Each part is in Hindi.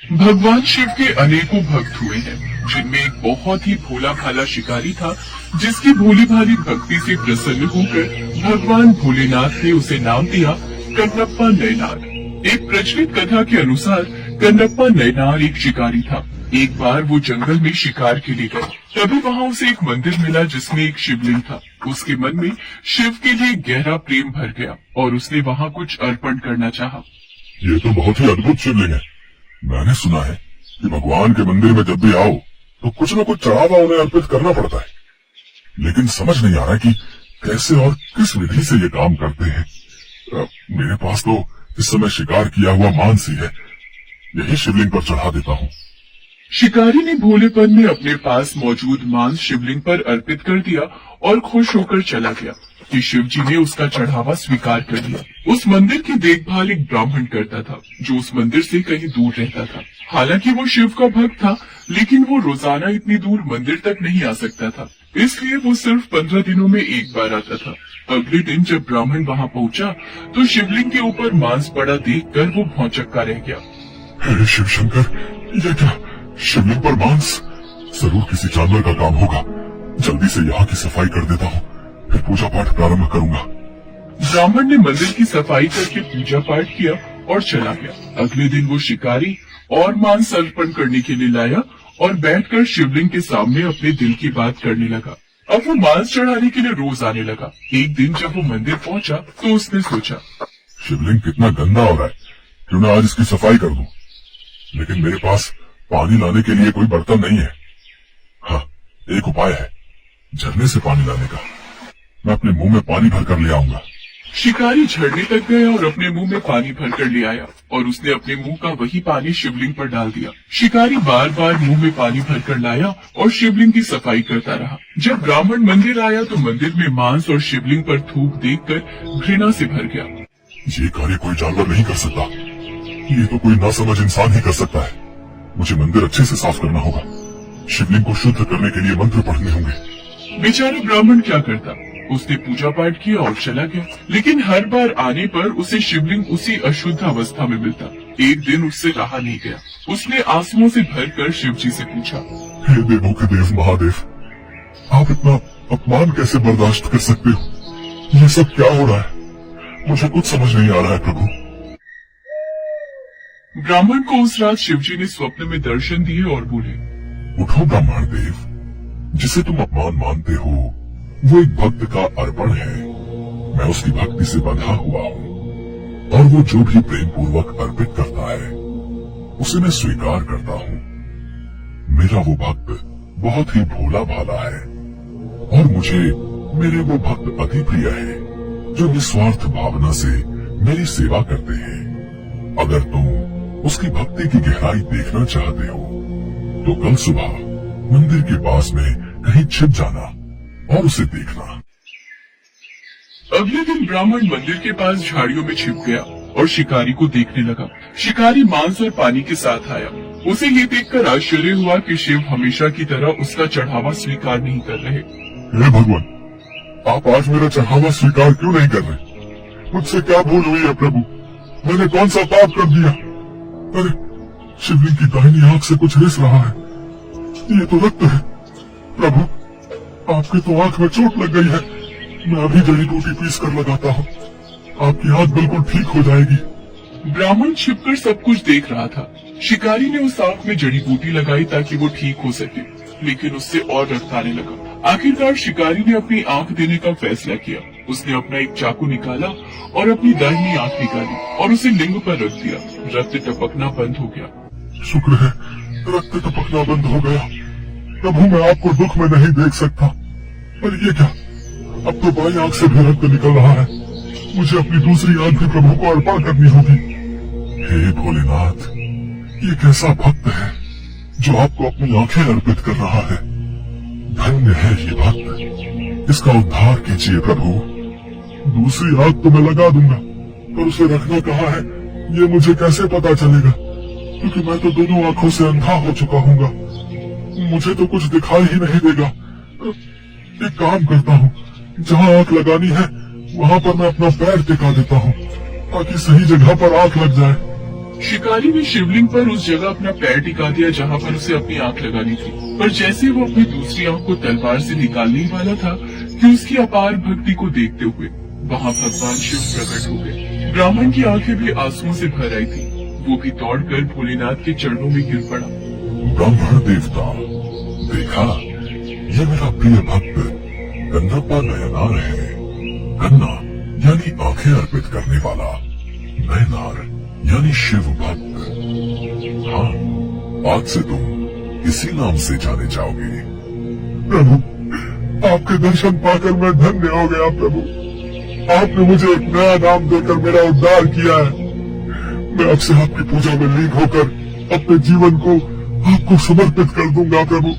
भगवान शिव के अनेकों भक्त हुए हैं, जिनमें एक बहुत ही भोला भाला शिकारी था, जिसकी भोली भाली भक्ति से प्रसन्न होकर भगवान भोलेनाथ ने उसे नाम दिया कन्नप्पा नयनार। एक प्रचलित कथा के अनुसार कन्नप्पा नयनार एक शिकारी था। एक बार वो जंगल में शिकार के लिए गए, तभी वहाँ उसे एक मंदिर मिला जिसमें एक शिवलिंग था। उसके मन में शिव के लिए गहरा प्रेम भर गया और उसने वहाँ कुछ अर्पण करना चाहा। ये तो बहुत ही अद्भुत शिवलिंग है। मैंने सुना है कि भगवान के मंदिर में जब भी आओ तो कुछ न कुछ चढ़ावा उन्हें अर्पित करना पड़ता है, लेकिन समझ नहीं आ रहा कि कैसे और किस विधि से ये काम करते हैं। मेरे पास तो इस समय शिकार किया हुआ मांस ही है, यही शिवलिंग पर चढ़ा देता हूँ। शिकारी ने भोलेपन में अपने पास मौजूद मांस शिवलिंग पर अर्पित कर दिया और खुश होकर चला गया कि शिव जी ने उसका चढ़ावा स्वीकार कर लिया। उस मंदिर की देखभाल एक ब्राह्मण करता था, जो उस मंदिर से कहीं दूर रहता था। हालांकि वो शिव का भक्त था, लेकिन वो रोजाना इतनी दूर मंदिर तक नहीं आ सकता था, इसलिए वो सिर्फ 15 दिनों में एक बार आता था। अगले दिन जब ब्राह्मण वहाँ पहुँचा तो शिवलिंग के ऊपर मांस पड़ा देखकर वो भौचक्का रह गया। हे शिव शंकर, ये क्या शिवलिंग पर मांस? जरूर किसी जानवर का काम होगा। जल्दी से यहाँ की सफाई कर देता हूँ, फिर पूजा पाठ प्रारंभ करूंगा। ब्राह्मण ने मंदिर की सफाई करके पूजा पाठ किया और चला गया। अगले दिन वो शिकारी और मांस अर्पण करने के लिए लाया और बैठकर शिवलिंग के सामने अपने दिल की बात करने लगा। अब वो मांस चढ़ाने के लिए रोज आने लगा। एक दिन जब वो मंदिर पहुंचा तो उसने सोचा, शिवलिंग कितना गंदा हो रहा है, क्यों ना आज इसकी सफाई कर दूं। लेकिन मेरे पास पानी लाने के लिए कोई बर्तन नहीं है। हाँ, एक उपाय है, झरने से पानी लाने का। मैं अपने मुंह में पानी भरकर ले आऊंगा। शिकारी झरने तक गया और अपने मुंह में पानी भरकर ले आया और उसने अपने मुंह का वही पानी शिवलिंग पर डाल दिया। शिकारी बार बार मुंह में पानी भरकर लाया और शिवलिंग की सफाई करता रहा। जब ब्राह्मण मंदिर आया तो मंदिर में मांस और शिवलिंग पर थूक देखकर घृणा से भर गया। ये कार्य कोई जानवर नहीं कर सकता, ये तो कोई नासमझ इंसान ही कर सकता है। मुझे मंदिर अच्छे से साफ करना होगा, शिवलिंग को शुद्ध करने के लिए मंत्र पढ़ने होंगे। बेचारा ब्राह्मण क्या करता, उसने पूजा पाठ किया और चला गया, लेकिन हर बार आने पर उसे शिवलिंग उसी अशुद्ध अवस्था में मिलता। एक दिन उससे रहा नहीं गया, उसने आंसुओं से भरकर शिव जी से पूछा, हे देवों के देव महादेव, आप इतना अपमान कैसे बर्दाश्त कर सकते हो? ये सब क्या हो रहा है? मुझे कुछ समझ नहीं आ रहा है प्रभु। ब्राह्मण को उस रात शिवजी ने स्वप्न में दर्शन दिए और बोले, उठो ब्राह्मण देव, जिसे तुम अपमान मानते हो वो एक भक्त का अर्पण है। मैं उसकी भक्ति से बंधा हुआ हूँ और वो जो भी प्रेम पूर्वक अर्पित करता है उसे मैं स्वीकार करता हूँ। मेरा वो भक्त बहुत ही भोला भाला है और मुझे मेरे वो भक्त अति प्रिय है, जो निस्वार्थ भावना से मेरी सेवा करते हैं। अगर तुम उसकी भक्ति की गहराई देखना चाहते हो तो कल सुबह मंदिर के पास में कहीं छिप जाना और उसे देखना। अगले दिन ब्राह्मण मंदिर के पास झाड़ियों में छिप गया और शिकारी को देखने लगा। शिकारी मांस और पानी के साथ आया। उसे ये देखकर आश्चर्य हुआ कि शिव हमेशा की तरह उसका चढ़ावा स्वीकार नहीं कर रहे। हे भगवान, आप आज मेरा चढ़ावा स्वीकार क्यों नहीं कर रहे? मुझसे क्या भूल हुई है प्रभु? मैंने कौन सा पाप कर दिया? अरे, शिवलिंग की दाहिनी आंख से कुछ रिस रहा है, ये तो रक्त है। प्रभु, आपके तो आंख में चोट लग गई है, मैं अभी जड़ी बूटी पीस कर लगाता हूँ, आपकी आंख बिल्कुल ठीक हो जाएगी। ब्राह्मण छिपकर सब कुछ देख रहा था। शिकारी ने उस आंख में जड़ी बूटी लगाई ताकि वो ठीक हो सके, लेकिन उससे और रक्त आने लगा। आखिरकार शिकारी ने अपनी आंख देने का फैसला किया। उसने अपना एक चाकू निकाला और अपनी दाहिनी आंख निकाली और उसे लिंग पर रख दिया। रक्त टपकना बंद हो गया। शुक्र है, रक्त टपकना बंद हो गया। प्रभु, मैं आपको दुख में नहीं देख सकता। पर ये क्या, अब तो बाई आंख से भी रक्त निकल रहा है। मुझे अपनी दूसरी आंख भी प्रभु को अर्पण करनी होगी। हे भोलेनाथ, ये कैसा भक्त है जो आपको अपनी आंखें अर्पित कर रहा है। धन्य है ये भक्त, इसका उद्धार कीजिए प्रभु। दूसरी आंख तो मैं लगा दूंगा, पर उसे रखना कहाँ है ये मुझे कैसे पता चलेगा? क्योंकि मैं तो दोनों आंखों से अंधा हो चुका हूँगा, मुझे तो कुछ दिखाई ही नहीं देगा। एक काम करता हूँ, जहाँ आंख लगानी है वहाँ पर मैं अपना पैर टिका देता हूँ ताकि सही जगह पर आंख लग जाए। शिकारी ने शिवलिंग पर उस जगह अपना पैर टिका दिया जहाँ पर उसे अपनी आंख लगानी थी, पर जैसे वो अपनी दूसरी आंख को तलवार से निकालने ही वाला था कि उसकी अपार भक्ति को देखते हुए वहाँ भगवान शिव प्रकट हो गए। ब्राह्मण की आंखें भी आंसुओं से भर आई थी। वो भी दौड़कर भोलेनाथ के चरणों में गिर पड़ा। ब्राह्मण देवता, देखा, ये मेरा प्रिय भक्त कन्नप्पा नयनार है। कन्ना यानी आंखें अर्पित करने वाला, नयनार यानी शिव भक्त। हाँ, आज से तुम इसी नाम से जाने जाओगे। प्रभु, आपके दर्शन पाकर मैं धन्य हो गया। प्रभु, आपने मुझे एक नया नाम देकर मेरा उद्धार किया है। मैं आपसे आपकी पूजा में लीन होकर अपने जीवन को आपको समर्पित कर दूंगा। प्रभु,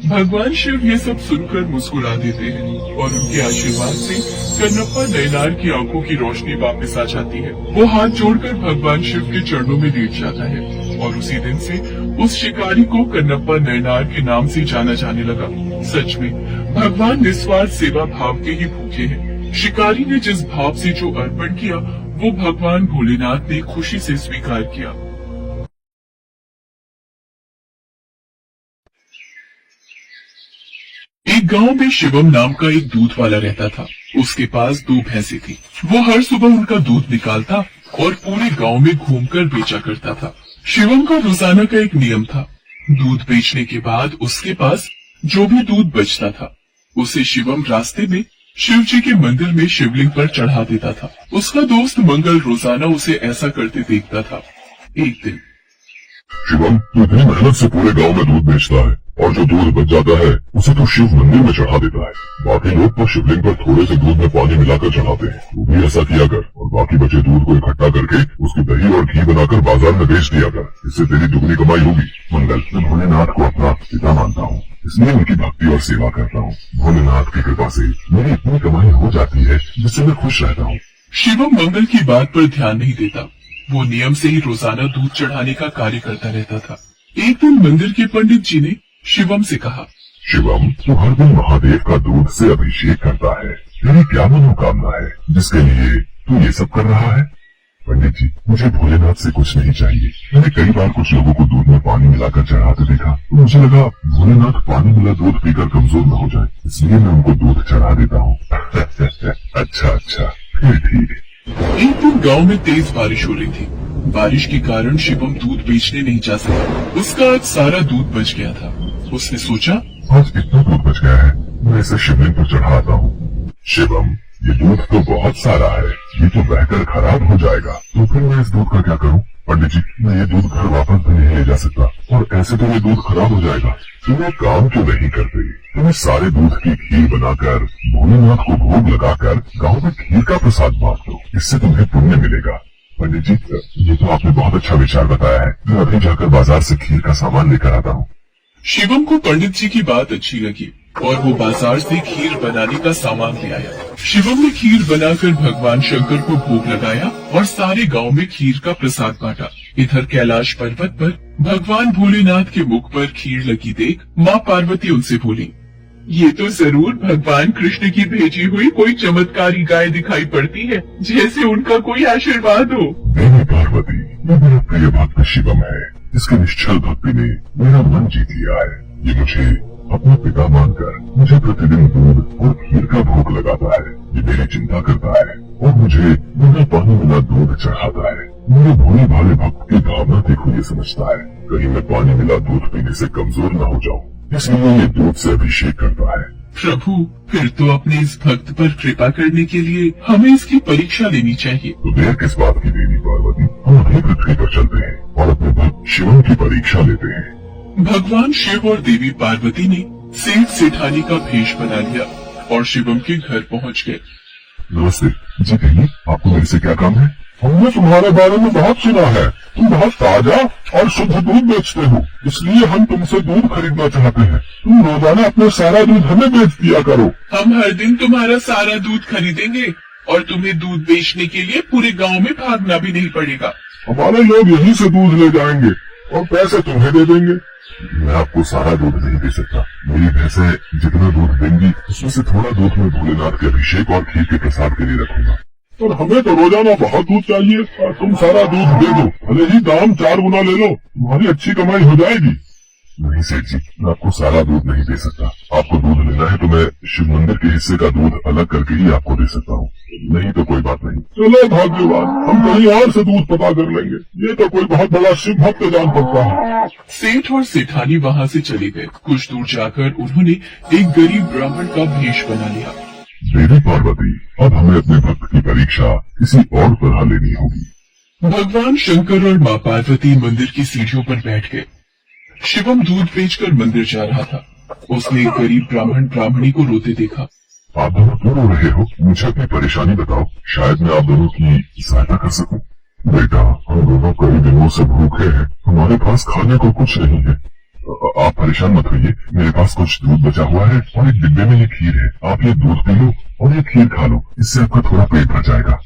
भगवान शिव ये सब सुनकर मुस्कुरा देते हैं और उनके आशीर्वाद से कन्नप्पा नयनार की आंखों की रोशनी वापस आ जाती है। वो हाथ जोड़कर भगवान शिव के चरणों में लेट जाता है और उसी दिन से उस शिकारी को कन्नप्पा नयनार के नाम से जाना जाने लगा। सच में भगवान निस्वार्थ सेवा भाव के ही भूखे हैं। शिकारी ने जिस भाव से जो अर्पण किया वो भगवान भोलेनाथ ने खुशी से स्वीकार किया। एक गांव में शिवम नाम का एक दूध वाला रहता था। उसके पास 2 भैंसें थी। वो हर सुबह उनका दूध निकालता और पूरे गांव में घूमकर बेचा करता था। शिवम का रोजाना का एक नियम था। दूध बेचने के बाद उसके पास जो भी दूध बचता था उसे शिवम रास्ते में शिव जी के मंदिर में शिवलिंग पर चढ़ा देता था। उसका दोस्त मंगल रोजाना उसे ऐसा करते देखता था। एक दिन, शिवम, तू इतनी मेहनत से पूरे गांव में दूध बेचता है और जो दूध बच जाता है उसे तो शिव मंदिर में चढ़ा देता है। बाकी लोग तो शिवलिंग पर थोड़े से दूध में पानी मिलाकर चढ़ाते हैं। तू भी ऐसा किया कर और बाकी बचे दूध को इकट्ठा करके उसकी दही और घी बनाकर बाजार में बेच दिया कर। इससे तेरी दुगनी कमाई होगी। मंगल, मैं भोलेनाथ को अपना पिता मानता हूँ, इसलिए उनकी भक्ति और सेवा करता हूँ। भोलेनाथ की कृपा से मेरी इतनी कमाई हो जाती है जिससे मैं खुश रहता हूँ। शिवम मंगल की बात पर ध्यान नहीं देता। वो नियम से ही रोजाना दूध चढ़ाने का कार्य करता रहता था। एक दिन मंदिर के पंडित जी ने शिवम से कहा, शिवम, तू हर दिन महादेव का दूध से अभिषेक करता है। तेरी क्या मनोकामना है जिसके लिए तू ये सब कर रहा है? पंडित जी, मुझे भोलेनाथ से कुछ नहीं चाहिए। मैंने कई बार कुछ लोगों को दूध में पानी मिलाकर चढ़ाते देखा तो मुझे लगा भोलेनाथ पानी मिला दूध पीकर कमजोर न हो जाए, इसलिए मैं उनको दूध चढ़ा देता हूँ। अच्छा, फिर ठीक है। एक दिन गांव में तेज बारिश हो रही थी। बारिश के कारण शिवम दूध बेचने नहीं जा सका। उसका आज सारा दूध बच गया था। उसने सोचा, आज इतना दूध बच गया है, मैं इसे शिवलिंग पर चढ़ाता हूँ। शिवम, ये दूध तो बहुत सारा है, ये तो बहकर खराब हो जाएगा, तो फिर मैं इस दूध का क्या करूँ? पंडित जी, मैं ये दूध घर वापस भी नहीं ले जा सकता और ऐसे तो ये दूध खराब हो जाएगा। तुम एक काम क्यों नहीं करते? तुम्हें सारे दूध की खीर बनाकर भोलेनाथ को भोग लगाकर गाँव में खीर का प्रसाद बांट दो, इससे तुम्हें पुण्य मिलेगा। पंडित जी, ये तो आपने बहुत अच्छा विचार बताया है। मैं अभी जाकर बाजार से खीर का सामान लेकर आता हूँ। शिवम को पंडित जी की बात अच्छी लगी और वो बाजार से खीर बनाने का सामान ले आया। शिवम ने खीर बनाकर भगवान शंकर को भोग लगाया और सारे गांव में खीर का प्रसाद बांटा। इधर कैलाश पर्वत पर भगवान भोलेनाथ के मुख पर खीर लगी देख माँ पार्वती उनसे बोली, ये तो जरूर भगवान कृष्ण की भेजी हुई कोई चमत्कारी गाय दिखाई पड़ती है, जैसे उनका कोई आशीर्वाद हो। नहीं पार्वती, ये मेरा प्रिय भक्त शिवम है। इसकी निश्चल भक्ति ने मेरा मन जीत लिया है। ये मुझे अपना पिता मानकर मुझे प्रतिदिन दूध और खीर का भोग लगाता है। ये मेरी चिंता करता है और मुझे बिना पानी मिला दूध चढ़ाता है। मेरे भोले भाले भक्त की भावना देखो ये समझता है कहीं मैं पानी मिला दूध पीने से कमजोर न हो जाऊं, इसलिए ये दूध से अभिषेक करता है। प्रभु, फिर तो अपने इस भक्त पर कृपा करने के लिए हमें इसकी परीक्षा लेनी चाहिए। तो देर किस बात की देवी पार्वती, हम अभी पृथ्वी पर चलते हैं और अपने भक्त शिवम की परीक्षा लेते हैं। भगवान शिव और देवी पार्वती ने सेठ सेठानी का भेष बना लिया और शिवम के घर पहुंच गए। नमस्ते जी, कहिए आपको मेरे से क्या काम है? हमने तुम्हारे बारे में बहुत सुना है। तुम बहुत ताजा और शुद्ध दूध बेचते हो, इसलिए हम तुमसे दूध खरीदना चाहते हैं। तुम रोजाना अपना सारा दूध हमें बेच दिया करो। हम हर दिन तुम्हारा सारा दूध खरीदेंगे और तुम्हें दूध बेचने के लिए पूरे गांव में भागना भी नहीं पड़ेगा। हमारे लोग यहीं से दूध ले जाएंगे और पैसे तुम्हें दे देंगे। मैं आपको सारा दूध नहीं दे सकता। मेरी भैंसें जितना दूध देंगी उसमें से थोड़ा दूध मैं भोलेनाथ के अभिषेक और खीर के प्रसाद के लिए रखूंगा। और हमें तो रोजाना बहुत दूध चाहिए और तुम सारा दूध दे दो, भले ही दाम 4 गुना ले लो, तुम्हारी अच्छी कमाई हो जाएगी। नहीं सेठ जी, मैं आपको सारा दूध नहीं दे सकता। आपको दूध लेना है तो मैं शिव मंदिर के हिस्से का दूध अलग करके ही आपको दे सकता हूँ, नहीं तो कोई बात नहीं। चलो भाग्यवान, हम कहीं और से दूध पता कर लेंगे, ये तो कोई बहुत बड़ा शिव भक्त जान पड़ता है। सेठ और सेठानी वहाँ से चले गए। कुछ दूर जाकर उन्होंने एक गरीब ब्राह्मण का भेष बना लिया। देवी पार्वती, अब हमें अपने भक्त की परीक्षा किसी और तरह लेनी होगी। भगवान शंकर और माँ पार्वती मंदिर की सीढ़ियों पर बैठ गए। शिवम दूध बेचकर मंदिर जा रहा था। उसने एक गरीब ब्राह्मण ब्राह्मणी को रोते देखा। आप दोनों क्यों रो रहे हो? मुझे अपनी परेशानी बताओ, शायद मैं आप दोनों की सहायता कर सकूं। बेटा, हम दोनों कई दिनों से भूखे हैं, हमारे पास खाने को कुछ नहीं है। आप परेशान मत होइए, मेरे पास कुछ दूध बचा हुआ है और एक डिब्बे में ये खीर है। आप ये दूध पी लो और ये खीर खा लो, इससे आपका थोड़ा पेट भर जाएगा।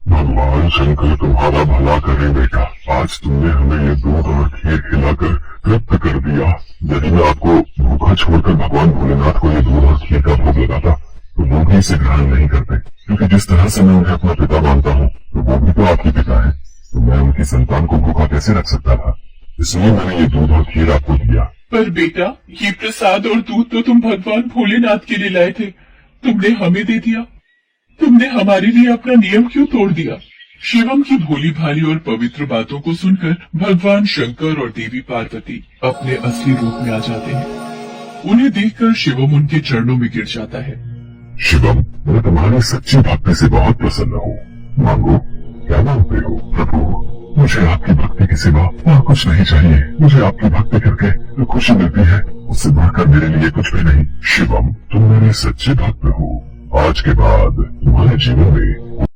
भगवान शंकर तुम्हारा भला करे बेटा, आज तुमने हमें ये दूध और खीर खिलाकर तृप्त कर दिया। यदि मैं आपको भूखा छोड़कर भगवान भोलेनाथ को ये दूध और खीर का भोग लगाता तो वो भी इसे ग्रहण नहीं करते, क्योंकि जिस तरह से मैं उन्हें अपना पिता मानता हूँ तो वो भी तो आपके पिता है, तो मैं उनकी संतान को भूखा कैसे रख सकता था। इसलिए मैंने ये दूध और खीर आपको दिया। पर बेटा, ये प्रसाद और दूध तो तुम भगवान भोलेनाथ के लिए लाए थे, तुमने हमें दे दिया। तुमने हमारे लिए अपना नियम क्यों तोड़ दिया? शिवम की भोली भाली और पवित्र बातों को सुनकर भगवान शंकर और देवी पार्वती अपने असली रूप में आ जाते हैं। उन्हें देखकर शिवम उनके चरणों में गिर जाता है। शिवम, मैं तुम्हारी सच्ची भक्ति से बहुत प्रसन्न हूँ। मांगो, क्या मांगते हो? प्रभु, मुझे आपकी भक्ति के सिवा और कुछ नहीं चाहिए। मुझे आपकी भक्ति करके जो खुशी मिलती है उससे बढ़कर मेरे लिए कुछ भी नहीं। शिवम, तुम मेरे सच्चे भक्त हो। आज के बाद तुम्हारे जीवन में